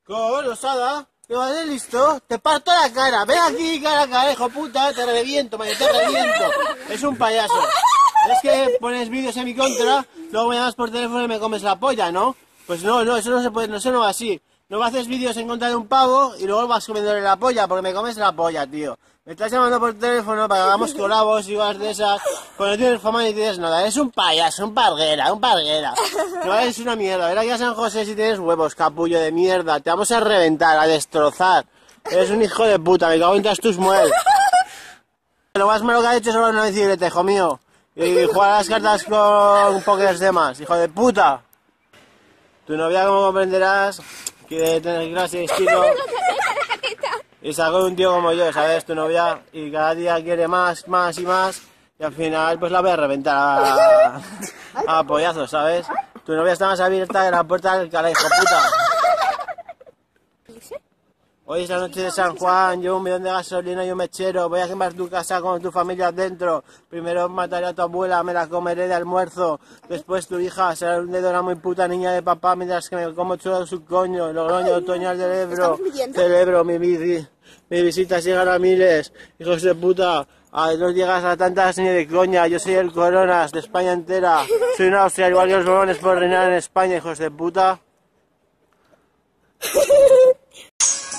Con osada, te vas de listo, te parto la cara, ven aquí cara a cara, hijo puta, te reviento, man, te reviento. Es un payaso. Es que pones vídeos en mi contra, luego me llamas por teléfono y me comes la polla, ¿no? Pues no, eso no se puede, eso no va así. No haces vídeos en contra de un pavo y luego vas comiéndole la polla porque me comes la polla, tío. Me estás llamando por teléfono para que hagamos colabos y cosas de esas, pues no tienes fama ni tienes nada. Eres un payaso, un parguera. No eres una mierda. Ven aquí a San José si tienes huevos, capullo de mierda. Te vamos a reventar, a destrozar. Eres un hijo de puta, me cago en todas tus muelas. Lo más malo que has hecho es una bicicleta, hijo mío. Y jugar a las cartas con pokers de más, hijo de puta. Tu novia, como comprenderás, quiere tener clase de estilo. Y sacó de un tío como yo, ¿sabes? Tu novia, y cada día quiere más y más, y al final pues la voy a reventar a pollazos, ¿sabes? Tu novia está más abierta que la puerta del cara, hijo puta. Hoy es la noche de San Juan, llevo un bidón de gasolina y un mechero, voy a quemar tu casa con tu familia dentro. Primero mataré a tu abuela, me la comeré de almuerzo. Después tu hija será un dedo de una muy puta niña de papá, mientras que me como chulo su coño, Logroño, otoñal del Ebro. Celebro mis visitas llegan a miles, hijos de puta. No llegas a tantas ni de coña, yo soy el Coronas de España entera. Soy una Austria igual que los Borbones por reinar en España, hijos de puta.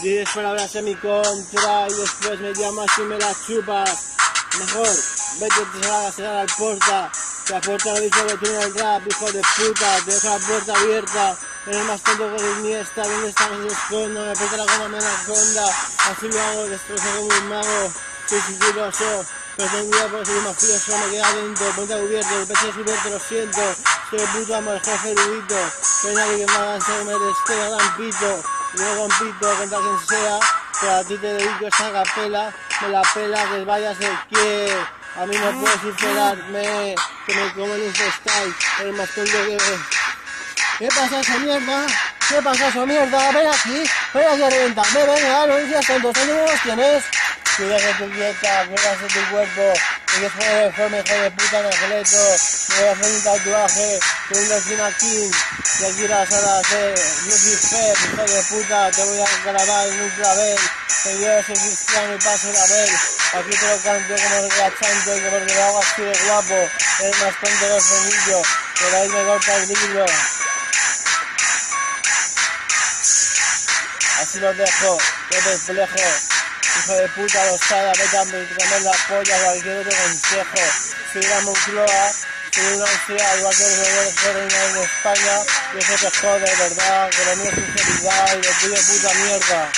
Dices palabras en mi contra y después me llamas y me las chupas. Mejor, vete a cerrar al puerta. Que la puerta no dice que tiene el rap, hijo de puta. Te dejo la puerta abierta. Eres más tonto que el Iniesta. ¿Dónde estás? Me escondo. Me aprieta la goma, me anaconda. Así lo hago, destrozo como un mago. Soy sigiloso, pero ten cuidado porque soy mafioso. Me queda dentro, ponte a cubierto. El pecho es cubierto, lo siento. Soy el puto amo, el jefe erudito. No hay nadie que me haga ser merezca, hagan pito. Y luego compito contra quien sea, pero a ti te dedico esa capela, me la pela que vayas el que. A mí no puedes superarme, que me como en un freestyle, eres más tonto que... ¿Qué pasa esa mierda? ¿Qué pasa esa mierda? Ven aquí a reventarme, venga, no dices tontos, ¿qué números tienes? Cuida de tu dieta, cuida de tu cuerpo, eres joven, forma, hijo de puta, Angeleto, me voy a hacer un tatuaje, con un Delfina King, y aquí las horas Lucifer, hijo de puta, te voy a grabar en un clavel, que yo soy cristiano y paso la vez, aquí te lo canto como relajante, que porque lo hago así de guapo, eres más tonto que el frenillo, pero ahí me corta el libro. Así los dejo, yo te desplejo. Hijo de puta, losada, vete a comer la polla, cualquier otro consejo. Soy la Moncloa, soy una Austria, igual que los mejores que reinan en España, y eso te jode, ¿verdad? Que lo mío es sinceridad y lo tuyo puta mierda.